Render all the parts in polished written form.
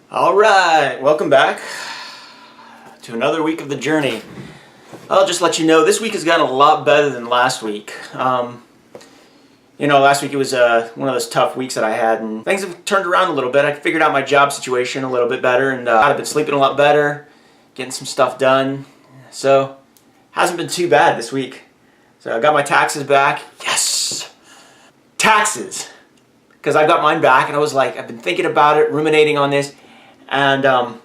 All right, welcome back to another week of the journey. I'll just let you know this week has gotten a lot better than last week. Last week it was one of those tough weeks that I had, and things have turned around a little bit. I figured out my job situation a little bit better, and I've been sleeping a lot better, getting some stuff done. So, hasn't been too bad this week. So I got my taxes back. Yes! Taxes! Because I got mine back, and I was like, I've been thinking about it, ruminating on this, and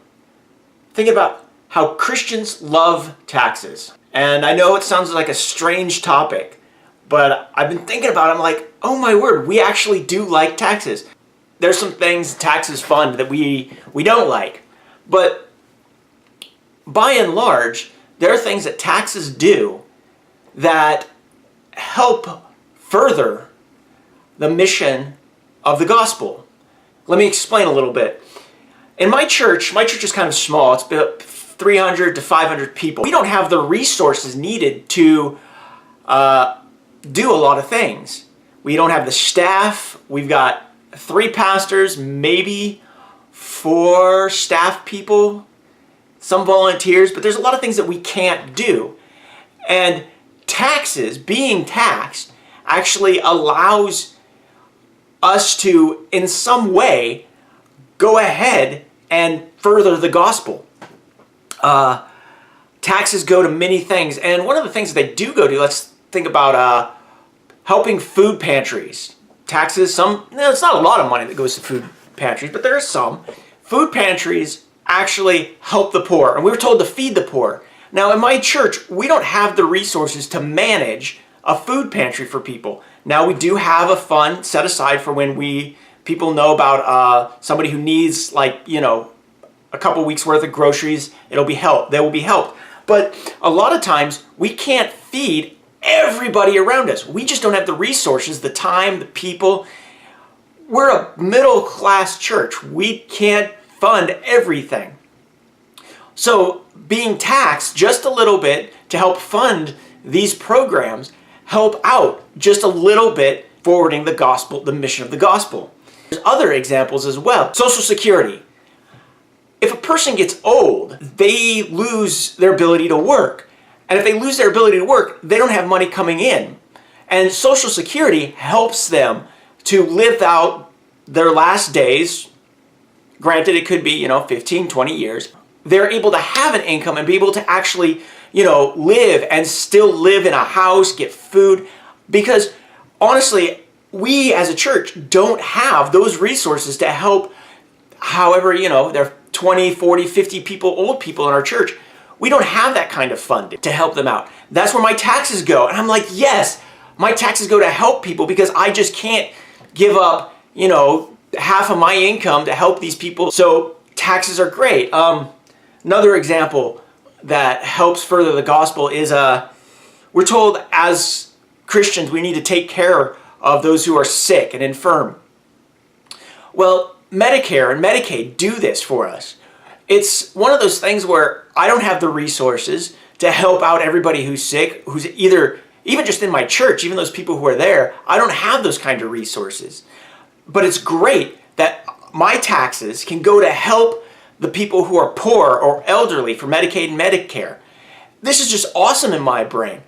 thinking about how Christians love taxes. And I know it sounds like a strange topic, but I've been thinking about it. I'm like, oh my word, we actually do like taxes. There's some things taxes fund that we don't like. But by and large, there are things that taxes do that help further the mission of the gospel. Let me explain a little bit. In my church is kind of small. It's about 300 to 500 people. We don't have the resources needed to do a lot of things. We don't have the staff. We've got 3 pastors, maybe 4 staff people, some volunteers, but there's a lot of things that we can't do. And taxes, being taxed, actually allows us to, in some way, go ahead and further the gospel. Taxes go to many things, and one of the things that they do go to, let's think about helping food pantries. Taxes, it's not a lot of money that goes to food pantries, but there is some. Food pantries actually help the poor, and we were told to feed the poor. Now, in my church, we don't have the resources to manage a food pantry for people. Now, we do have a fund set aside for when people know about somebody who needs, a couple weeks worth of groceries. They will be helped. But a lot of times, we can't feed everybody around us. We just don't have the resources, the time, the people. We're a middle-class church. We can't fund everything. So being taxed just a little bit to help fund these programs help out just a little bit forwarding the gospel, the mission of the gospel. There's other examples as well. Social Security. If a person gets old, they lose their ability to work. And if they lose their ability to work, they don't have money coming in. And Social Security helps them to live out their last days. Granted, it could be, 15, 20 years. They're able to have an income and be able to actually, live and still live in a house, get food. Because honestly, we as a church don't have those resources to help, however, there are 20, 40, 50 people, old people in our church. We don't have that kind of funding to help them out. That's where my taxes go. And I'm like, yes, my taxes go to help people because I just can't give up, half of my income to help these people. So taxes are great. Another example that helps further the gospel is we're told as Christians we need to take care of those who are sick and infirm. Well, Medicare and Medicaid do this for us. It's one of those things where I don't have the resources to help out everybody who's sick, who's even just in my church, even those people who are there, I don't have those kind of resources. But it's great that my taxes can go to help the people who are poor or elderly for Medicaid and Medicare. This is just awesome in my brain.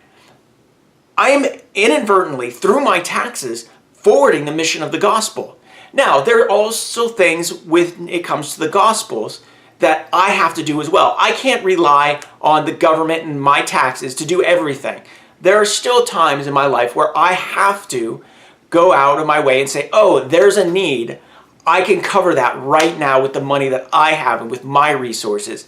I am inadvertently, through my taxes, forwarding the mission of the gospel. Now, there are also things when it comes to the gospels that I have to do as well. I can't rely on the government and my taxes to do everything. There are still times in my life where I have to go out of my way and say, oh, there's a need. I can cover that right now with the money that I have and with my resources.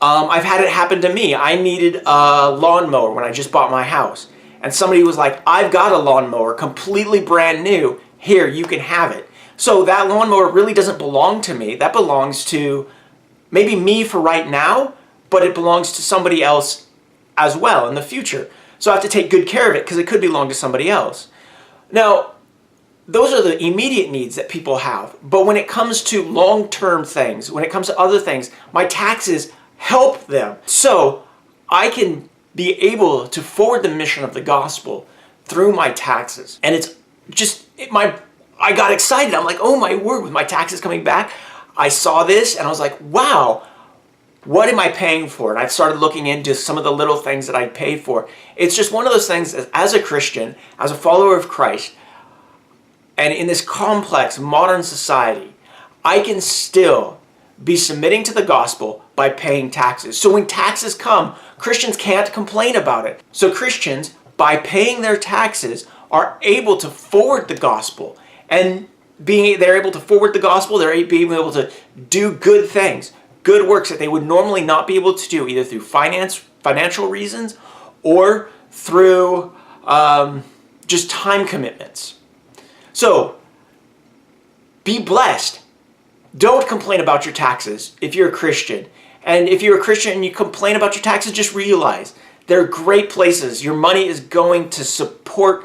I've had it happen to me. I needed a lawnmower when I just bought my house. And somebody was like, I've got a lawnmower, completely brand new. Here, you can have it. So that lawnmower really doesn't belong to me. That belongs to maybe me for right now, but it belongs to somebody else as well in the future. So I have to take good care of it because it could belong to somebody else. Now, those are the immediate needs that people have. But when it comes to long-term things, when it comes to other things, my taxes help them. So I can be able to forward the mission of the gospel through my taxes. And it's just, I got excited. I'm like, oh my word, with my taxes coming back, I saw this and I was like, wow, what am I paying for? And I've started looking into some of the little things that I pay for. It's just one of those things as a Christian, as a follower of Christ, and in this complex modern society, I can still be submitting to the gospel by paying taxes. So when taxes come, Christians can't complain about it. So Christians, by paying their taxes, are able to forward the gospel. And they're able to forward the gospel, they're being able to do good things, good works that they would normally not be able to do, either through financial reasons or through just time commitments. So, be blessed. Don't complain about your taxes if you're a Christian. And if you're a Christian and you complain about your taxes, just realize they're great places. Your money is going to support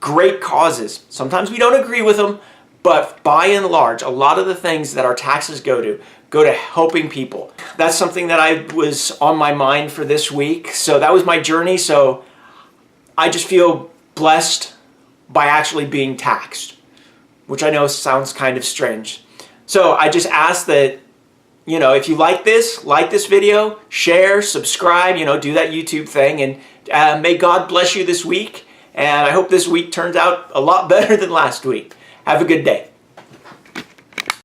great causes. Sometimes we don't agree with them, but by and large, a lot of the things that our taxes go to helping people. That's something that I was on my mind for this week. So that was my journey. So I just feel blessed by actually being taxed, which I know sounds kind of strange. So I just ask that, if you like this video, share, subscribe, do that YouTube thing, and may God bless you this week. And I hope this week turns out a lot better than last week. Have a good day.